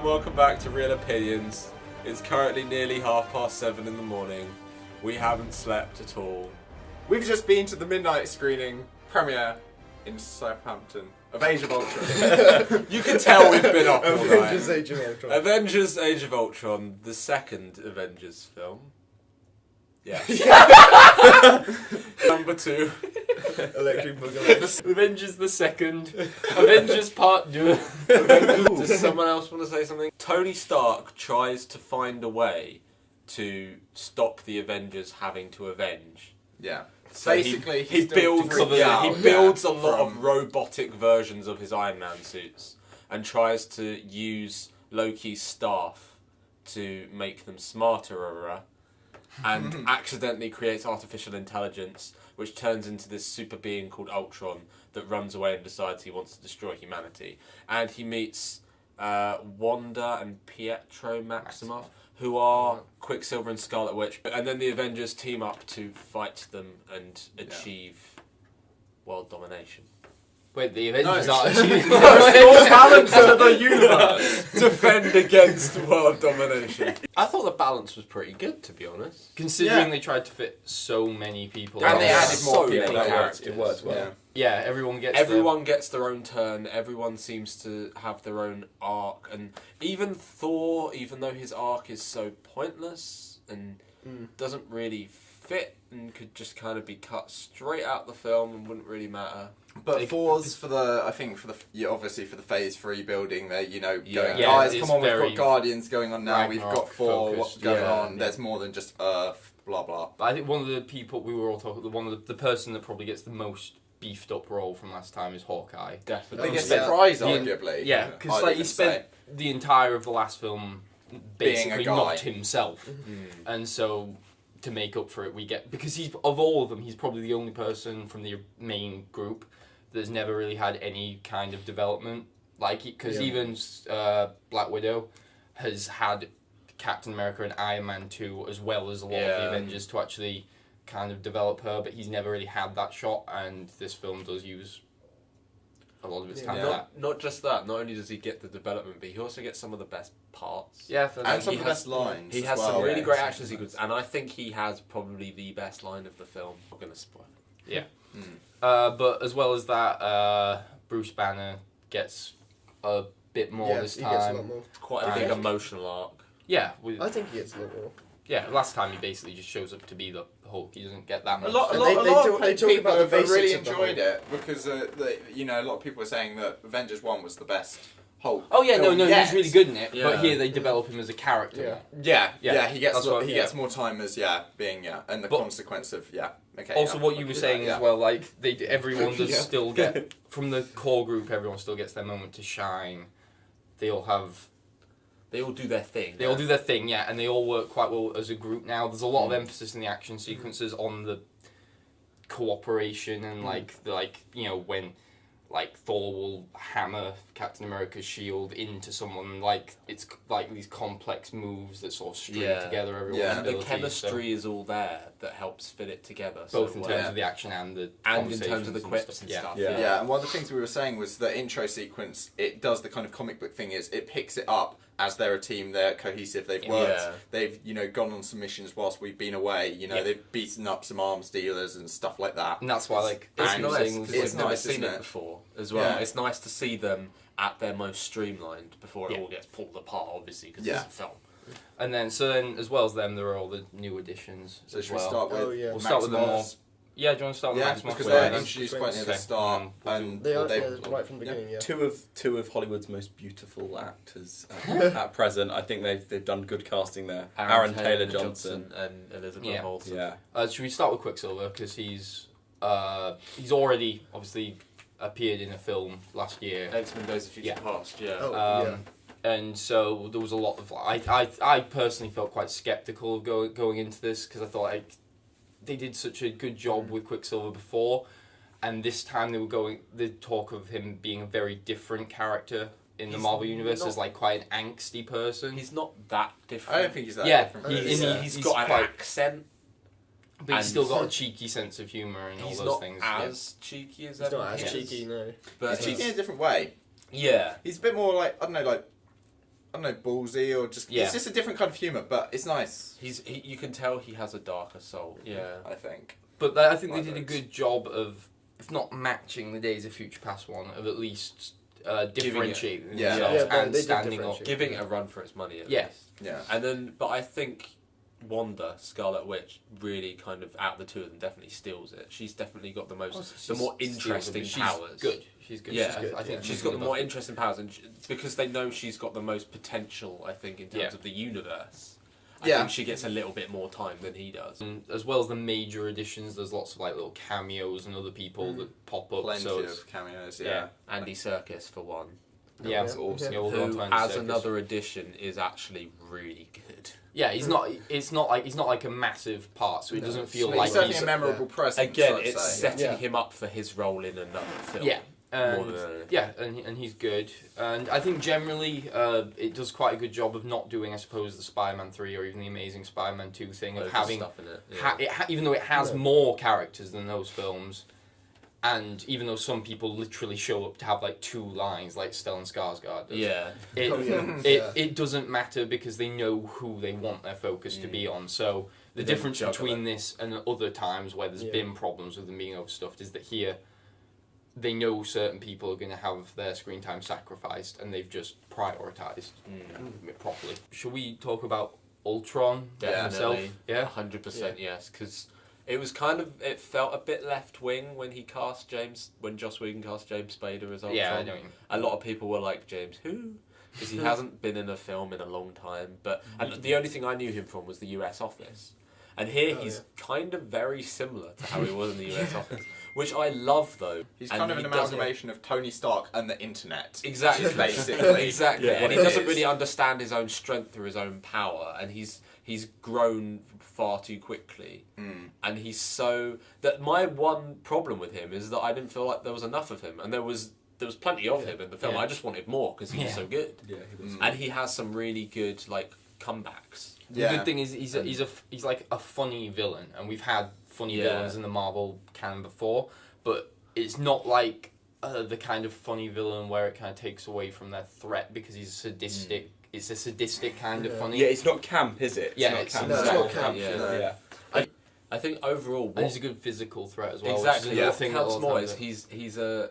and welcome back to Real Opinions. It's currently nearly 7:30 in the morning. We haven't slept at all. We've just been to the midnight screening premiere in Southampton of Age of Ultron. You can tell we've been up all night. Avengers Age of Ultron. Avengers Age of Ultron, the second Avengers film. Yeah. Number 2. Electric Boogaloo. Avengers the second. Avengers Part 2. Does someone else want to say something? Tony Stark tries to find a way to stop the Avengers having to avenge. Yeah. So basically, he builds a lot of robotic versions of his Iron Man suits and tries to use Loki's staff to make them smarter, and accidentally creates artificial intelligence, which turns into this super being called Ultron that runs away and decides he wants to destroy humanity. And he meets Wanda and Pietro Maximoff, who are Quicksilver and Scarlet Witch, and then the Avengers team up to fight them and achieve world domination. Wait, the Avengers are Restore balance to the universe. Defend against world domination. I thought the balance was pretty good, to be honest. Considering they tried to fit so many people. And they added So more many people. characters. It worked well. Yeah, everyone gets their own turn. Everyone seems to have their own arc, and even Thor, even though his arc is so pointless and doesn't really fit and could just kind of be cut straight out the film and wouldn't really matter. But Thor's for the obviously for the Phase 3 building, they're going, Yeah, guys, come on, we've got Guardians going on now, we've got Thor, what's going on? Yeah. There's more than just Earth, blah blah. But I think one of the people we were all talking, the person that probably gets the most beefed up role from last time is Hawkeye. Definitely. Biggest surprise, arguably. Yeah, because he spent the entire of the last film basically not himself, and so to make up for it, we get, because he's, of all of them, he's probably the only person from the main group that's never really had any kind of development, because even Black Widow has had Captain America and Iron Man 2 as well as a lot of the Avengers to actually kind of develop her, but he's never really had that shot, and this film does use a lot of its time for that. Not just that, not only does he get the development, but he also gets some of the best parts. Yeah, and some of the best lines. He has some really great action sequences, and I think he has probably the best line of the film. I'm not going to spoil it. Yeah. But as well as that, Bruce Banner gets a bit more this time. He gets a lot more. Quite a big emotional arc. Yeah. I think he gets a lot more. Yeah, last time he basically just shows up to be the Hulk. He doesn't get that much. A lot of people have really enjoyed it because a lot of people were saying that Avengers 1 was the best Hulk. Oh yeah, no, yet. he's really good in it. Yeah. But here they develop him as a character. Yeah, he That's gets more time as being and the consequence of Okay. Also, what you were saying as well, everyone does still get from the core group. Everyone still gets their moment to shine. They all do their thing. They all do their thing, and they all work quite well as a group now. There's a lot of emphasis in the action sequences on the cooperation and when Thor will hammer Captain America's shield into someone, it's these complex moves that sort of string together everyone's abilities. The chemistry is all there that helps fit it together. Both in terms of the action and the in terms of the quips and stuff. Yeah, and one of the things we were saying was the intro sequence, it does the kind of comic book thing is it picks it up as they're a team, they're cohesive, they've worked, they've gone on some missions whilst we've been away, they've beaten up some arms dealers and stuff like that. And that's why it's nice because it's never nice, seen it before as well. Yeah. It's nice to see them at their most streamlined before it all gets pulled apart, obviously, because it's a film. And then as well as them, there are all the new additions. So should we start with We'll start with them all. Yeah, do you want to start with Maximoff? Because they're introduced quite near the start, and they are right from the beginning. Yeah. Two of Hollywood's most beautiful actors at present. I think they've done good casting there. Aaron Taylor Johnson and Elizabeth Olsen. Yeah. Should we start with Quicksilver because he's already obviously appeared in a film last year. X-Men Days of Future Past. And so there was a lot of I personally felt quite skeptical of going into this because I thought they did such a good job with Quicksilver before, and this time the talk of him being a very different character in the Marvel universe as quite an angsty person. He's not that different. I don't think he's that different. He's got an accent. But he's still got a cheeky sense of humour and all those things. He's not as cheeky as He's not as cheeky, no. But he's cheeky in a different way. Yeah. He's a bit more I don't know, I don't know, ballsy or just it's just a different kind of humour, but it's nice. You can tell he has a darker soul. Yeah, I think. But I think they did a good job of, if not matching the Days of Future Past one, of at least differentiating themselves and standing up, giving it a run for its money. At least. Yeah. And then, but I think Wanda, Scarlet Witch, really kind of out of the two of them definitely steals it. She's definitely got the more interesting powers. She's good. Yeah, she's good. I think she's got the more interesting powers, and because they know she's got the most potential, I think, in terms of the universe. I think she gets a little bit more time than he does. And as well as the major additions, there's lots of like little cameos and other people that pop up. Plenty of cameos. Yeah. Andy Serkis for one. That's awesome. Yeah, who, as another addition, is actually really good. Yeah, he's not. It's not like a massive part, so it doesn't feel like he's certainly a memorable presence. Again, it's setting him up for his role in another film. Yeah. And he's good. And I think generally it does quite a good job of not doing, I suppose, the Spider-Man 3 or even the Amazing Spider-Man 2 thing of having stuff in it. Even though it has more characters than those films, and even though some people literally show up to have like 2 lines, like Stellan Skarsgård does, it doesn't matter because they know who they want their focus to be on. So the difference between this and other times where there's been problems with them being overstuffed is that here they know certain people are going to have their screen time sacrificed, and they've just prioritised it properly. Shall we talk about Ultron himself? Yeah, 100% yes, because it was it felt a bit left wing when Joss Whedon cast James Spader as Ultron. Yeah, I know. A lot of people were like, James who? Because he hasn't been in a film in a long time. And the only thing I knew him from was the US Office. And here he's kind of very similar to how he was in the US Office, which I love though. He's kind of an amalgamation of Tony Stark and the internet. Exactly, basically. Exactly. And he doesn't really understand his own strength through his own power, and he's grown far too quickly. And he's so that my one problem with him is that I didn't feel like there was enough of him, and there was plenty of him in the film. I just wanted more because he was so good. Yeah, he was. And he has some really good comebacks. The good thing is he's like a funny villain, and we've had funny villains in the Marvel canon before, but it's not like the kind of funny villain where it kind of takes away from their threat because he's sadistic. It's a sadistic kind of funny. Yeah, it's not camp, is it? It's not camp. I think overall, and he's a good physical threat as well. Exactly. What counts more is he's a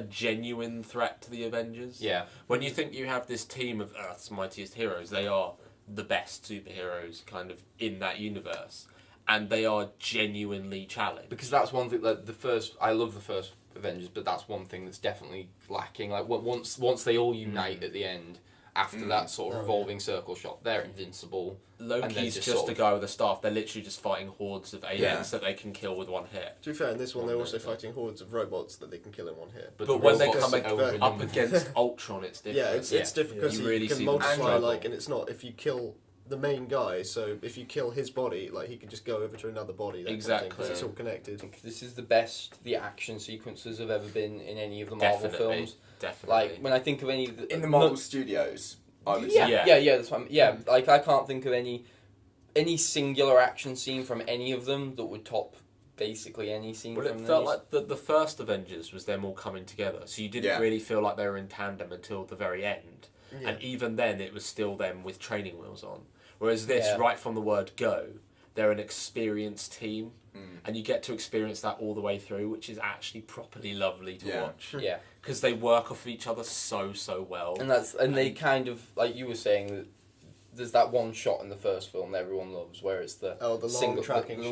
genuine threat to the Avengers. Yeah. When you think you have this team of Earth's mightiest heroes, they are the best superheroes kind of in that universe, and they are genuinely challenged. Because that's one thing. Like I love the first Avengers, but that's one thing that's definitely lacking. Like once they all unite at the end, after that sort of revolving circle shot, they're invincible. Loki's just a guy with a staff. They're literally just fighting hordes of aliens that they can kill with one hit. To be fair, in this one, they're also fighting hordes of robots that they can kill in one hit. But when they come up against Ultron, it's different. Yeah, it's different because you can multiply, and it's not if you kill the main guy, so if you kill his body, he can just go over to another body. Exactly. Because it's all connected. This is the best the action sequences have ever been in any of the Marvel films. Definitely. When I think of any in the Marvel Studios. That's what I can't think of any singular action scene from any of them that would top basically any scene from it felt like the first Avengers was them all coming together, so you didn't really feel like they were in tandem until the very end. And even then it was still them with training wheels on. Whereas this, right from the word go, they're an experienced team, and you get to experience that all the way through, which is actually properly lovely to watch. Yeah. Because they work off each other so well. And they kind of, like you were saying, there's that one shot in the first film that everyone loves, where it's the long tracking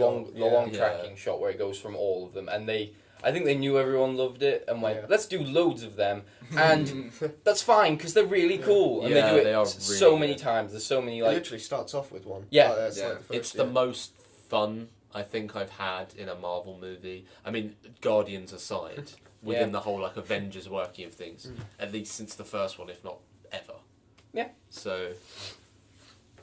shot where it goes from all of them, and I think they knew everyone loved it and went, let's do loads of them, and that's fine because they're really cool, and they do it so many times. There's so many It literally starts off with one. It's the most fun I think I've had in a Marvel movie. I mean, Guardians aside, within the whole Avengers working of things, at least since the first one, if not ever. Yeah. So,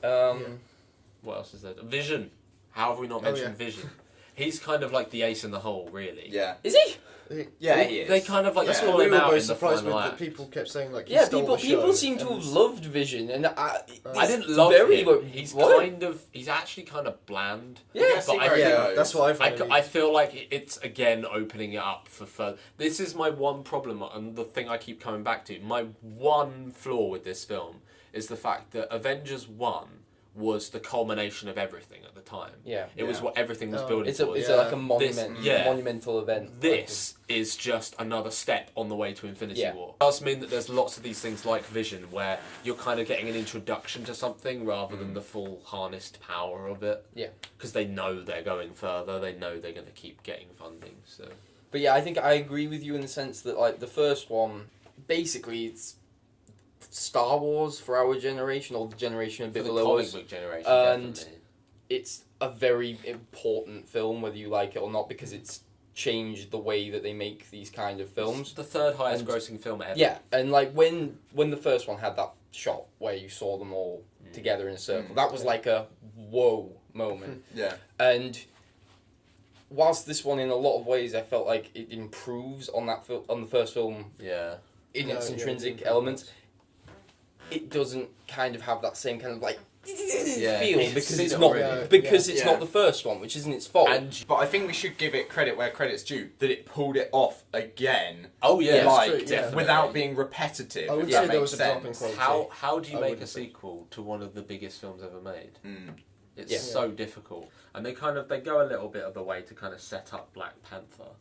what else is there? Vision. How have we not mentioned Vision? He's kind of like the ace in the hole, really. Yeah. Is he? Yeah, he is. They kind of That's pull what we him were out both in the surprised with. final That act. people kept saying people seem to have loved Vision, and I didn't love him. He's actually kind of bland. Yeah, but that's what I found. I feel like it's again opening it up for further. This is my one problem, and the thing I keep coming back to. My one flaw with this film is the fact that Avengers 1 was the culmination of everything at the time. Yeah. It was what everything was building it's towards. like a monumental event. This is just another step on the way to Infinity War. It does mean that there's lots of these things like Vision where you're kind of getting an introduction to something rather than the full harnessed power of it. Yeah. Because they know they're going further, they know they're going to keep getting funding, so... But yeah, I think I agree with you in the sense that, like, the first one, basically it's Star Wars for our generation, or the generation a bit below us. Comic book generation, and definitely. It's a very important film, whether you like it or not, because it's changed the way that they make these kind of films. It's the third highest grossing film ever. Yeah, and like when the first one had that shot where you saw them all together in a circle, that was like a whoa moment. Yeah. And whilst this one, in a lot of ways, I felt like it improves on that on the first film. Yeah. In its intrinsic elements, it doesn't kind of have that same kind of like feel because it's not not the first one, which isn't its fault. But I think we should give it credit where credit's due, that it pulled it off again. Oh yeah, like without being repetitive. I would say there was a drop in quality. How do you make a sequel to one of the biggest films ever made? It's so difficult, and they go a little bit of the way to kind of set up Black Panther.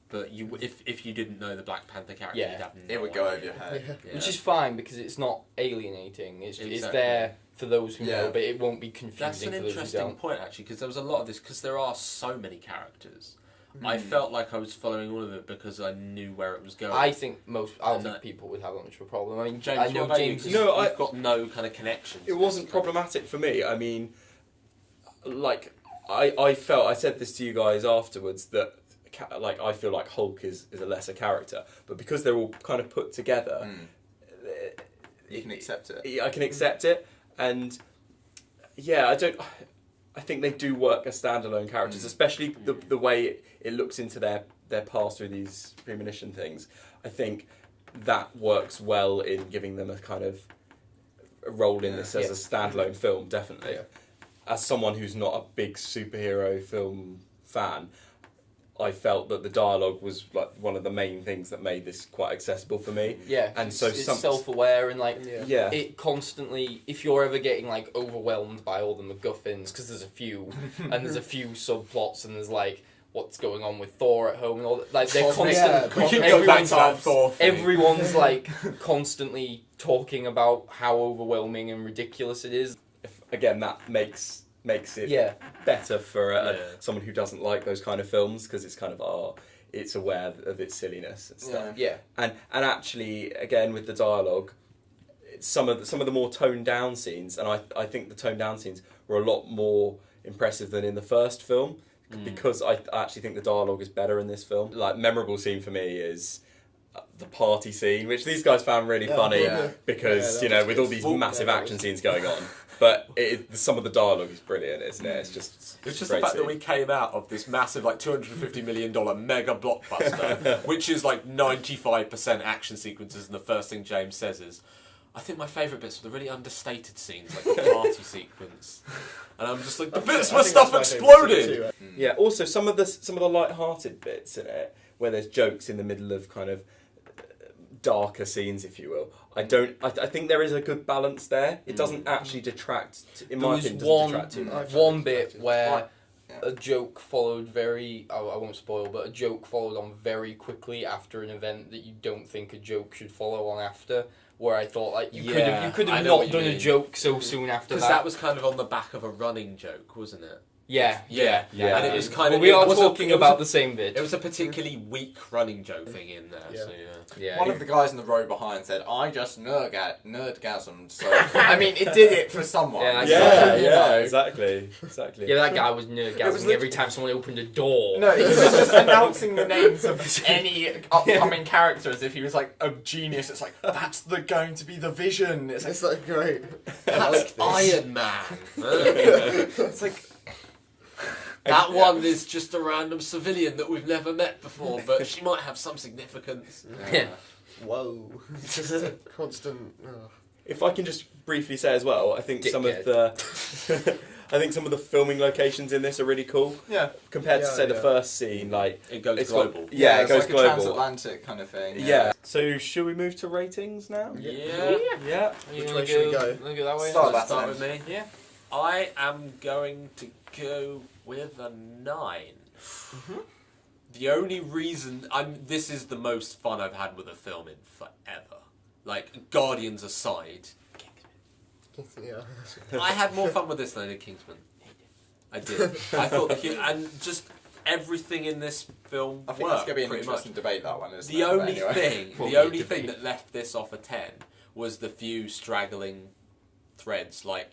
But if you didn't know the Black Panther character, you'd have no it would go over your head. Yeah. Which is fine because it's not alienating. It's there for those who know, but it won't be confusing. That's an for those interesting who don't. point, actually, because there was a lot of this, because there are so many characters. I felt like I was following all of it because I knew where it was going. I think people would have that much of a problem. I mean, James, I know James. I've got no kind of connection. It wasn't problematic for me. I mean, like, I felt, I said this to you guys afterwards, that like I feel like Hulk is a lesser character, but because they're all kind of put together, you can accept it. I can accept it, and I think they do work as standalone characters, especially the way it looks into their past through these premonition things. I think that works well in giving them a kind of role in this as a standalone film, definitely. Yeah. As someone who's not a big superhero film fan, I felt that the dialogue was like one of the main things that made this quite accessible for me. Yeah, and so it's self-aware and like it constantly. If you're ever getting like overwhelmed by all the MacGuffins, because there's a few, and there's a few subplots, and there's like what's going on with Thor at home and all that. Like they're everyone's like constantly talking about how overwhelming and ridiculous it is. Again, that makes it better for someone who doesn't like those kind of films, because it's kind of it's aware of its silliness and stuff. Yeah. And actually, again with the dialogue, some of the more toned down scenes, and I think the toned down scenes were a lot more impressive than in the first film, because I actually think the dialogue is better in this film. Like, memorable scene for me is the party scene, which these guys found really funny because with all these massive action scenes going on. But some of the dialogue is brilliant, isn't it? It's just the fact that we came out of this massive, like, $250 million mega blockbuster, which is like 95% action sequences, and the first thing James says is, I think my favourite bits were the really understated scenes, like the party sequence. And I'm just like, the bits where stuff exploded! Yeah, also some of the light-hearted bits in it, where there's jokes in the middle of kind of darker scenes, if you will. I think there is a good balance there. It doesn't actually detract, in my opinion, doesn't detract too much. One bit where a joke followed I won't spoil, but a joke followed on very quickly after an event that you don't think a joke should follow on after, where I thought, like, you could have not done a joke so soon after that. Because that was kind of on the back of a running joke, wasn't it? Yeah. And it was kind of. We are talking about the same bit. It was a particularly weak running joke thing in there. Yeah. So One of the guys in the row behind said, "I just nerdgasmed." So I mean, it did it for someone. Exactly. Yeah, that guy was nerdgasming every time someone opened a door. No, he was just announcing the names of any upcoming characters. If he was like a genius, it's like, that's going to be the Vision. It's like great. That's Iron Man. It's like. That one is just a random civilian that we've never met before, but she might have some significance. Whoa. Constant. If I can just briefly say as well, I think some of the I think some of the filming locations in this are really cool. Yeah. Compared to say the first scene, like it goes it's global. Got, it goes like global. A transatlantic kind of thing. Yeah. So should we move to ratings now? Yeah. Which way should we go? Look at that way. Start with me. Yeah. I am going to go with a 9. The only reason this is the most fun I've had with a film in forever. Like, Guardians aside, Yeah. I had more fun with this than I did Kingsman. I did. I thought and just everything in this film I think worked, it's going to be an pretty interesting much. debate, that one, isn't The it? only But anyway. thing, the only thing that left this off a 10 was the few straggling threads, like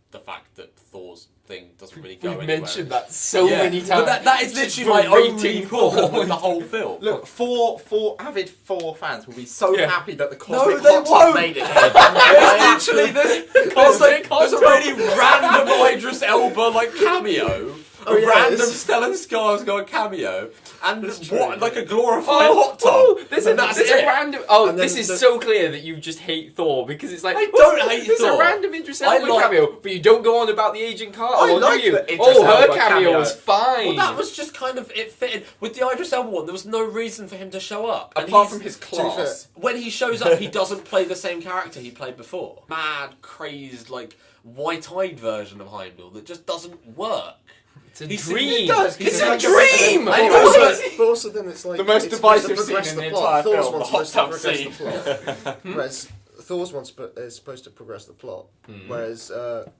the fact that Thor's thing doesn't really go We've anywhere. mentioned that so many times. But that is literally my only Berating problem Thor. with the whole film. Look, four avid Thor fans will be so Yeah. happy that the No, cosmic they hot tub won't. made it. There's literally there's a really random Idris Elba cameo. Oh, yeah, random it's- Stellan Skarsgård cameo, and That's true. like a glorified hot tub. There's And that's it. a random. Oh, And then this is the- so clear that you just hate Thor because it's like I don't hate there's Thor. a random Idris I Elba like- cameo, but you don't go on about the Agent Carter. I or like do you? the Idris Oh, her Elba cameo cameo. was fine. Well, that was just kind of it fitted with the Idris Elba one. There was no reason for him to show up. And Apart he's- from his to be fair, class. when he shows up, he doesn't play the same character he played before. Mad, crazed, white-eyed version of Heimdall that just doesn't work. It's a He's- dream. he does, It's he's a like a- dream. I know, But also then it's like The most it's supposed to divisive progress scene the in the plot. entire Thor's film, one's the hot supposed to tub progress the plot. scene. Whereas Thor's one is supposed to progress the plot. Whereas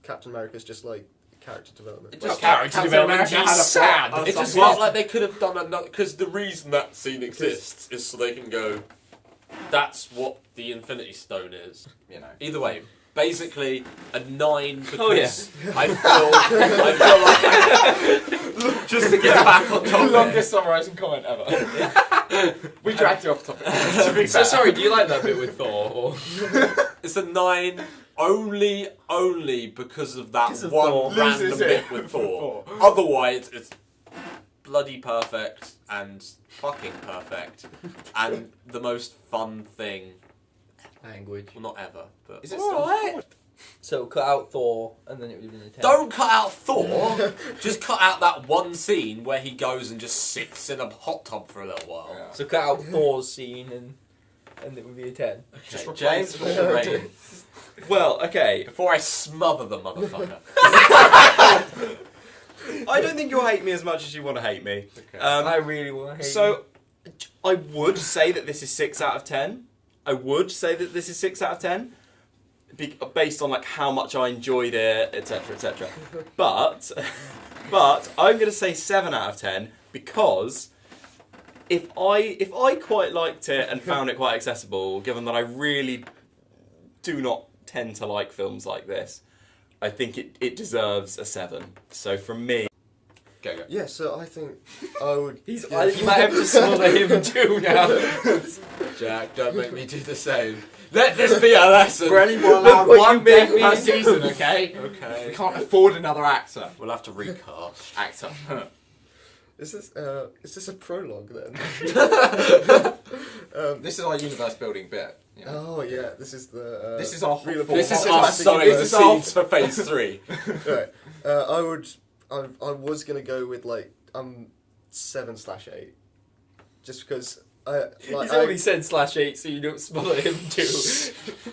Captain America's just like character development. It just character Captain development. America had a He's plot. sad. It just felt like they could have done another. Because the reason that scene exists is so they can go, that's what the Infinity Stone is. You know. Either way, basically a 9 because Oh, yeah. I feel like, just to get back on The topic. longest summarising comment ever. We dragged you off topic. To be So fair. sorry. Do you like that bit with Thor? Or? It's a 9 only because of that Because of one Thor. random Loses bit it with with Thor. Thor. Otherwise, it's bloody perfect and fucking perfect and the most fun thing. Language. Well, not ever, but Is it Alright. So cut out Thor, and then it would have been a 10. Don't cut out Thor. Just cut out that one scene where he goes and just sits in a hot tub for a little while. Yeah. So cut out Thor's scene, and it would be a 10. Just Okay, replace James, what's your rating? Well, okay. Before I smother the motherfucker. I don't think you'll hate me as much as you want to hate me. Okay. I really want to hate So, I would say that this is 6 out of 10. I would say that this is 6 out of 10. Based on how much I enjoyed it, etc., etc. But I'm going to say 7 out of 10 because if I quite liked it and found it quite accessible, given that I really do not tend to like films like this, I think it deserves a 7. So from me, Go. Yeah, so I think I would. You might have to smother him too now. Jack, don't make me do the same. Let this be a lesson. We're only allowed what one you made bit me per do. season, okay? Okay. We can't afford another actor. We'll have to recast. Actor. Is this a prologue then? This is our universe building bit. You know? Oh yeah, this is the. This is our Reel of This This Fortune. is is us sowing this the is our- seeds for phase 3. Right. I was gonna go with 7/8, just because He's already said /8, so you don't smother him too.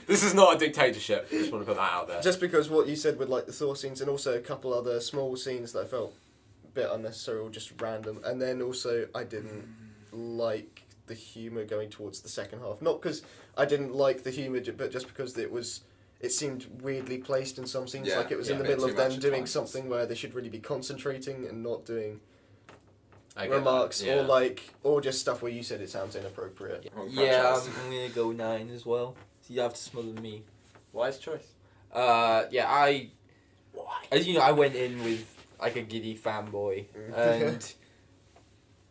This is not a dictatorship. Just want to put that out there. just because what you said with the Thor scenes and also a couple other small scenes that I felt a bit unnecessary or just random, and then also I didn't like the humour going towards the second half. Not because I didn't like the humour, but just because it seemed weirdly placed in some scenes, Yeah, it was yeah, in the a bit middle too of them much at doing times. something where they should really be concentrating and not doing I get remarks that, yeah. or just stuff where you said it sounds inappropriate. Wrong Yeah, franchise. I'm gonna go 9 as well. So you have to smother me. Wise choice. As you know, I went in with a giddy fanboy, and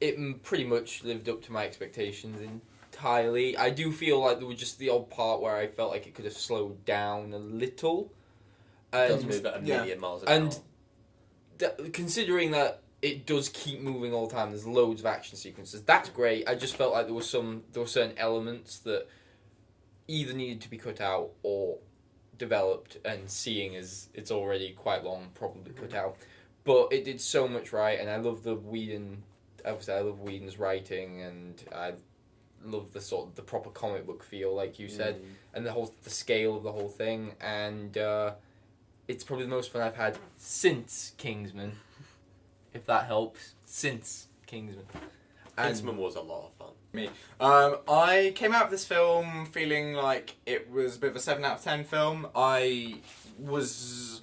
it pretty much lived up to my expectations entirely. I do feel like there was just the odd part where I felt like it could have slowed down a little. It does And move at a yeah. million miles an hour. and considering that it does keep moving all the time, there's loads of action sequences. That's great. I just felt like there were certain elements that either needed to be cut out or developed, and seeing as it's already quite long, probably cut out. But it did so much right, and I love the Whedon. Obviously, I love Whedon's writing, and I love the proper comic book feel, like you said, and the scale of the whole thing, and it's probably the most fun I've had since Kingsman, if that helps. Since Kingsman. Kingsman was a lot of fun. Me. I came out of this film feeling like it was a bit of a 7 out of 10 film. I was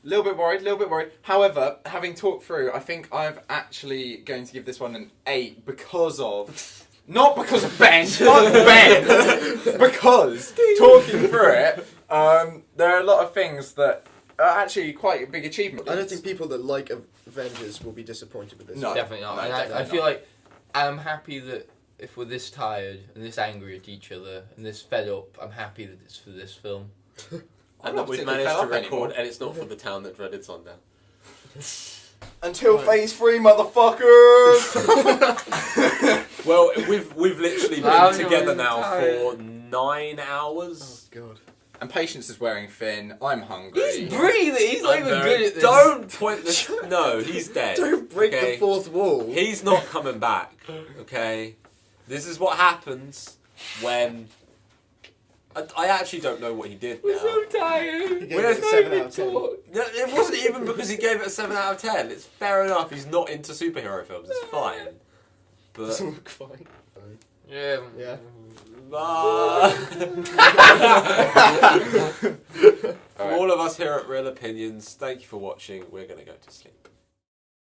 a little bit worried. However, having talked through, I think I'm actually going to give this one an 8 because of... Not because of Ben, not Ben, because talking through it, there are a lot of things that are actually quite big achievements. I don't think people that like Avengers will be disappointed with this. No. Definitely not. No, And definitely I feel not. like I'm happy that if we're this tired and this angry at each other and this fed up, I'm happy that it's for this film. And not that we've particularly managed to fed up record, anymore. and it's not for the town that dreaded sundown. Until phase 3, motherfuckers! Well, we've literally Wow, been you're together now tired. for 9 hours. Oh god. And Patience is wearing thin. I'm hungry. He's breathing. He's not I'm even very- good at this. Don't point this. No, he's dead. Don't break okay? the fourth wall. He's not coming back. Okay, this is what happens when. I actually don't know what he did now. We're so tired. He gave We're it a 7 out of 10. No, it wasn't even because he gave it a 7 out of 10. It's fair enough. He's not into superhero films. It's fine. But Doesn't look fine. Yeah. Yeah. From all of us here at Real Opinions, thank you for watching. We're going to go to sleep.